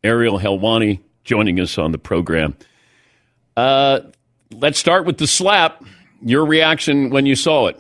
Ariel Helwani joining us on the program. Let's start with the slap. Your reaction when you saw it.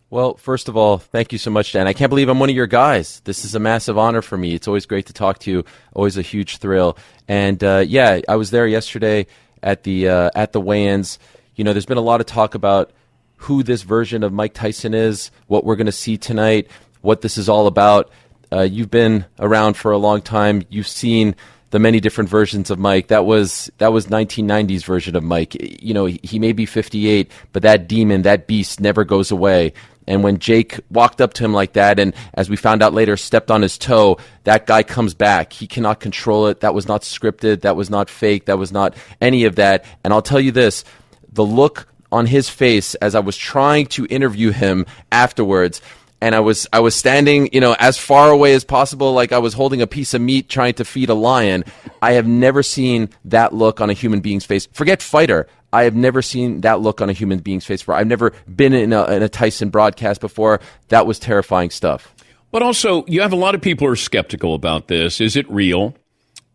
Well, first of all, thank you so much, Dan. I can't believe I'm one of your guys. This is a massive honor for me. It's always great to talk to you. Always a huge thrill. And I was there yesterday at the weigh-ins. You know, there's been a lot of talk about who this version of Mike Tyson is, what we're going to see tonight, what this is all about. You've been around for a long time. You've seen the many different versions of Mike. That was 1990s version of Mike. You know, he may be 58, but that demon, that beast never goes away. And when Jake walked up to him like that, and as we found out later, stepped on his toe, that guy comes back. He cannot control it. That was not scripted. That was not fake. That was not any of that. And I'll tell you this, the look on his face as I was trying to interview him afterwards, and I was standing, you know, as far away as possible, like I was holding a piece of meat trying to feed a lion. I have never seen that look on a human being's face. Forget fighter. I have never seen that look on a human being's face before. I've never been in a Tyson broadcast before. That was terrifying stuff. But also, you have a lot of people who are skeptical about this. Is it real?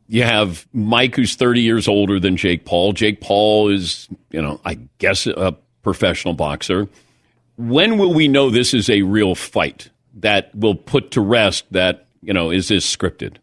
You have Mike, who's 30 years older than Jake Paul. Jake Paul is, you know, I guess a professional boxer. When will we know this is a real fight that will put to rest that, you know, is this scripted?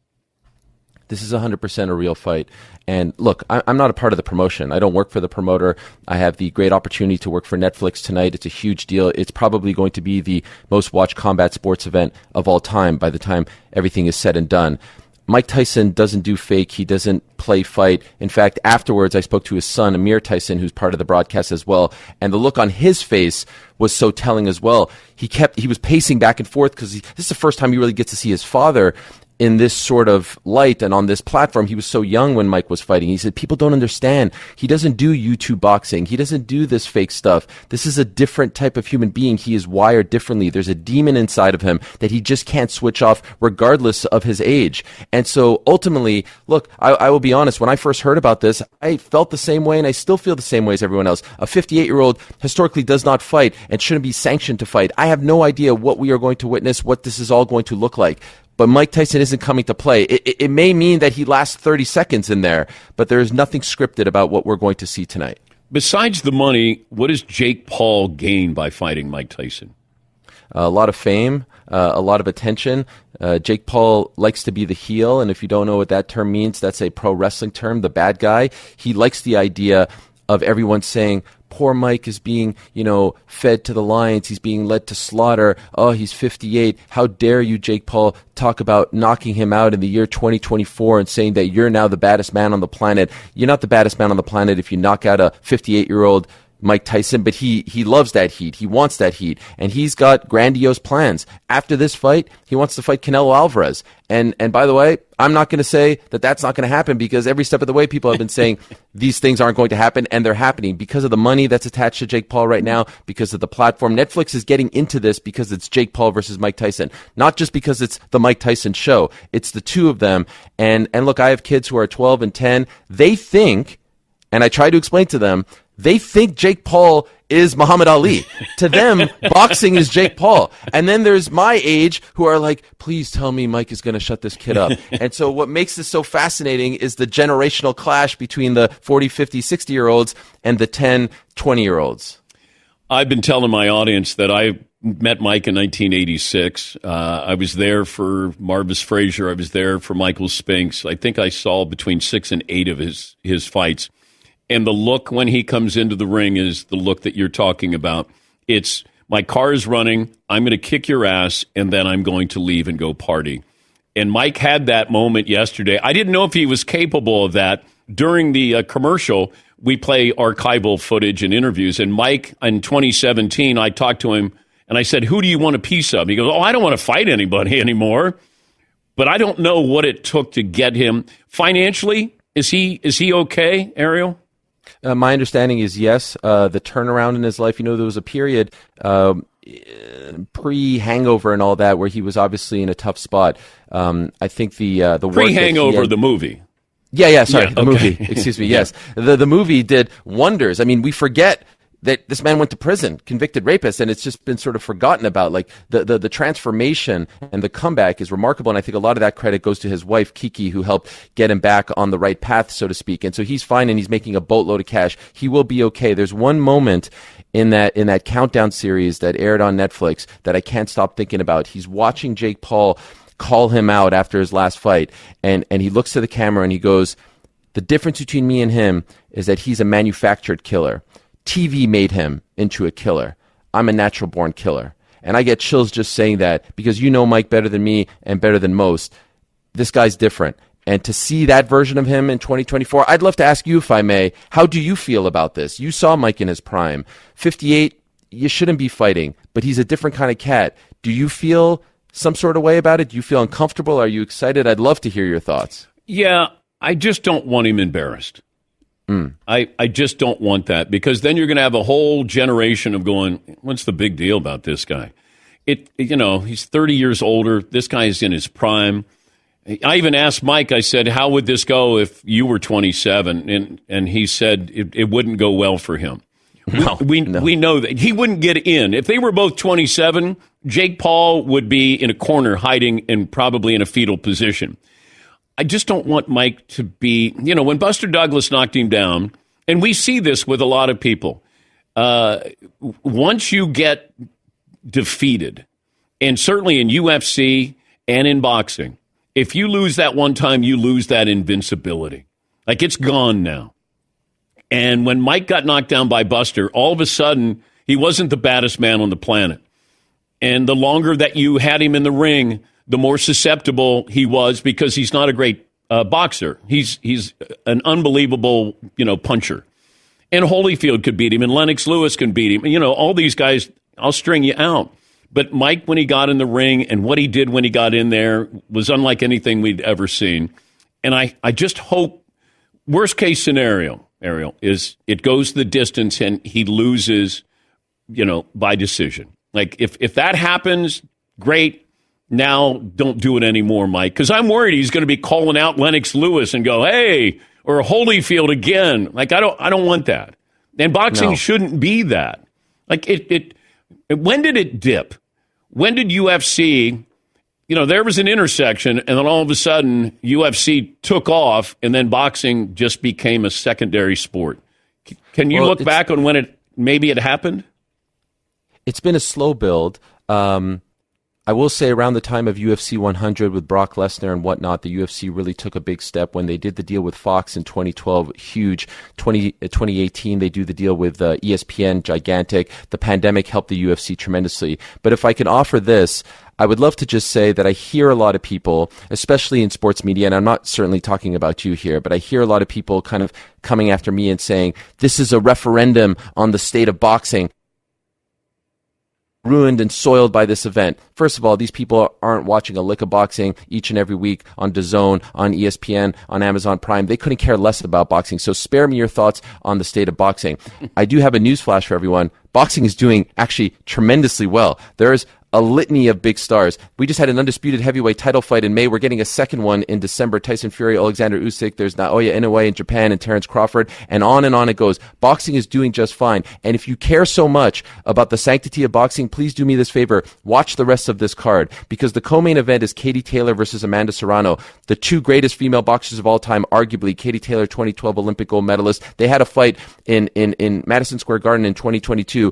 This is 100% a real fight. And look, I'm not a part of the promotion. I don't work for the promoter. I have the great opportunity to work for Netflix tonight. It's a huge deal. It's probably going to be the most watched combat sports event of all time by the time everything is said and done. Mike Tyson doesn't do fake. He doesn't play fight. In fact, afterwards, I spoke to his son, Amir Tyson, who's part of the broadcast as well. And the look on his face was so telling as well. He was pacing back and forth because this is the first time he really gets to see his father in this sort of light and on this platform. He was so young when Mike was fighting. He said, people don't understand. He doesn't do YouTube boxing. He doesn't do this fake stuff. This is a different type of human being. He is wired differently. There's a demon inside of him that he just can't switch off regardless of his age. And so ultimately, look, I will be honest, when I first heard about this, I felt the same way and I still feel the same way as everyone else. A 58-year-old historically does not fight and shouldn't be sanctioned to fight. I have no idea what we are going to witness, what this is all going to look like. But Mike Tyson isn't coming to play. It may mean that he lasts 30 seconds in there, but there is nothing scripted about what we're going to see tonight. Besides the money, what does Jake Paul gain by fighting Mike Tyson? A lot of fame, a lot of attention. Jake Paul likes to be the heel, and if you don't know what that term means, that's a pro wrestling term, the bad guy. He likes the idea of everyone saying, poor Mike is being, fed to the lions. He's being led to slaughter. Oh, he's 58. How dare you, Jake Paul, talk about knocking him out in the year 2024 and saying that you're now the baddest man on the planet. You're not the baddest man on the planet if you knock out a 58-year-old Mike Tyson, but he loves that heat. He wants that heat, and he's got grandiose plans. After this fight, he wants to fight Canelo Alvarez. And by the way, I'm not going to say that that's not going to happen, because every step of the way, people have been saying these things aren't going to happen, and they're happening because of the money that's attached to Jake Paul right now, because of the platform. Netflix is getting into this because it's Jake Paul versus Mike Tyson, not just because it's the Mike Tyson show. It's the two of them. And look, I have kids who are 12 and 10. They think, and I try to explain to them, they think Jake Paul is Muhammad Ali. To them, boxing is Jake Paul. And then there's my age who are like, please tell me Mike is going to shut this kid up. And so what makes this so fascinating is the generational clash between the 40, 50, 60-year-olds and the 10, 20-year-olds. I've been telling my audience that I met Mike in 1986. I was there for Marvis Frazier. I was there for Michael Spinks. I think I saw between 6 and 8 of his fights. And the look when he comes into the ring is the look that you're talking about. It's, my car is running, I'm going to kick your ass, and then I'm going to leave and go party. And Mike had that moment yesterday. I didn't know if he was capable of that. During the commercial, we play archival footage and interviews. And Mike, in 2017, I talked to him, and I said, who do you want a piece of? He goes, I don't want to fight anybody anymore. But I don't know what it took to get him. Financially, is he okay, Ariel? My understanding is yes. The turnaround in his life, there was a period pre-Hangover and all that where he was obviously in a tough spot. I think the work pre-Hangover, the movie. The movie. Excuse me. Yes, the movie did wonders. I mean, we forget that this man went to prison, convicted rapist, and it's just been sort of forgotten about. Like the transformation and the comeback is remarkable, and I think a lot of that credit goes to his wife, Kiki, who helped get him back on the right path, so to speak. And so he's fine, and he's making a boatload of cash. He will be okay. There's one moment in that countdown series that aired on Netflix that I can't stop thinking about. He's watching Jake Paul call him out after his last fight, and he looks to the camera and he goes, "The difference between me and him is that he's a manufactured killer. TV made him into a killer. I'm a natural-born killer." And I get chills just saying that, because you know Mike better than me and better than most. This guy's different. And to see that version of him in 2024, I'd love to ask you, if I may, how do you feel about this? You saw Mike in his prime. 58, you shouldn't be fighting, but he's a different kind of cat. Do you feel some sort of way about it? Do you feel uncomfortable? Are you excited? I'd love to hear your thoughts. Yeah, I just don't want him embarrassed. I just don't want that, because then you're going to have a whole generation of going, what's the big deal about this guy? He's 30 years older. This guy is in his prime. I even asked Mike, I said, how would this go if you were 27? And he said it wouldn't go well for him. We know that he wouldn't get in. If they were both 27, Jake Paul would be in a corner hiding and probably in a fetal position. I just don't want Mike to be, when Buster Douglas knocked him down, and we see this with a lot of people, once you get defeated, and certainly in UFC and in boxing, if you lose that one time, you lose that invincibility. Like, it's gone now. And when Mike got knocked down by Buster, all of a sudden, he wasn't the baddest man on the planet. And the longer that you had him in the ring, the more susceptible he was, because he's not a great boxer. He's an unbelievable, puncher. And Holyfield could beat him, and Lennox Lewis can beat him. All these guys, I'll string you out. But Mike, when he got in the ring and what he did when he got in there, was unlike anything we'd ever seen. And I just hope, worst case scenario, Ariel, is it goes the distance and he loses, by decision. Like, if that happens, great. Now, don't do it anymore, Mike, because I'm worried he's going to be calling out Lennox Lewis and go, hey, or Holyfield again. Like, I don't want that. And boxing shouldn't be that. Like, when did it dip? When did UFC, there was an intersection, and then all of a sudden UFC took off, and then boxing just became a secondary sport. Can you look back on when maybe it happened? It's been a slow build. I will say around the time of UFC 100 with Brock Lesnar and whatnot, the UFC really took a big step when they did the deal with Fox in 2012, huge. 2018, they do the deal with ESPN, gigantic. The pandemic helped the UFC tremendously. But if I can offer this, I would love to just say that I hear a lot of people, especially in sports media, and I'm not certainly talking about you here, but I hear a lot of people kind of coming after me and saying, this is a referendum on the state of boxing, ruined and soiled by this event. First of all, these people aren't watching a lick of boxing each and every week on DAZN, on ESPN, on Amazon Prime. They couldn't care less about boxing. So spare me your thoughts on the state of boxing. I do have a news flash for everyone. Boxing is doing actually tremendously well. There's a litany of big stars. We just had an undisputed heavyweight title fight in May. We're getting a second one in December. Tyson Fury, Alexander Usyk. There's Naoya Inoue in Japan and Terrence Crawford. And on it goes. Boxing is doing just fine. And if you care so much about the sanctity of boxing, please do me this favor. Watch the rest of this card, because the co-main event is Katie Taylor versus Amanda Serrano, the two greatest female boxers of all time, arguably. Katie Taylor, 2012 Olympic gold medalist. They had a fight in Madison Square Garden in 2022.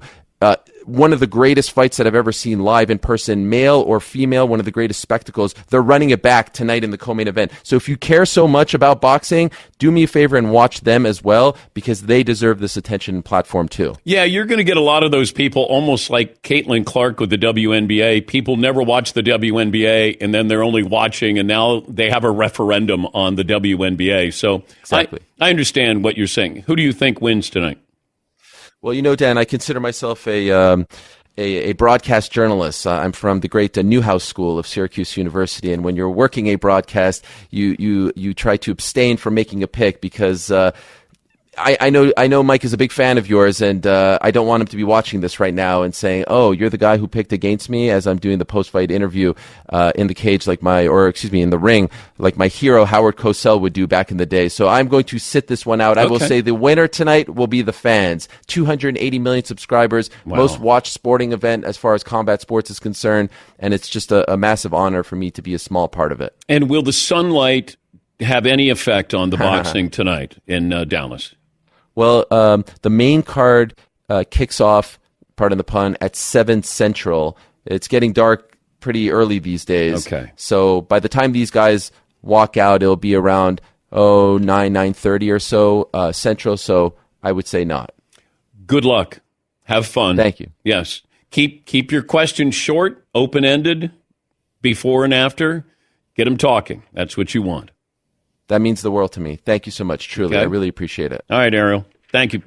One of the greatest fights that I've ever seen live in person, male or female, one of the greatest spectacles. They're running it back tonight in the co-main event. So if you care so much about boxing, do me a favor and watch them as well, because they deserve this attention and platform too. Yeah, you're going to get a lot of those people, almost like Caitlin Clark with the WNBA. People never watch the WNBA, and then they're only watching, and now they have a referendum on the WNBA. So exactly. I understand what you're saying. Who do you think wins tonight? Well, Dan, I consider myself a broadcast journalist. I'm from the great Newhouse School of Syracuse University, and when you're working a broadcast, you try to abstain from making a pick, because I know Mike is a big fan of yours, and I don't want him to be watching this right now and saying, "Oh, you're the guy who picked against me," as I'm doing the post-fight interview in the cage, in the ring, like my hero Howard Cosell would do back in the day. So I'm going to sit this one out. I will say the winner tonight will be the fans. 280 million subscribers, most watched sporting event as far as combat sports is concerned, and it's just a massive honor for me to be a small part of it. And will the sunlight have any effect on the boxing tonight in Dallas? Well, the main card kicks off, pardon the pun, at 7 Central. It's getting dark pretty early these days. Okay. So by the time these guys walk out, it'll be around 9:30 or so Central. So I would say not. Good luck. Have fun. Thank you. Yes. Keep your questions short, open-ended, before and after. Get them talking. That's what you want. That means the world to me. Thank you so much. Truly, Okay. I really appreciate it. All right, Ariel. Thank you.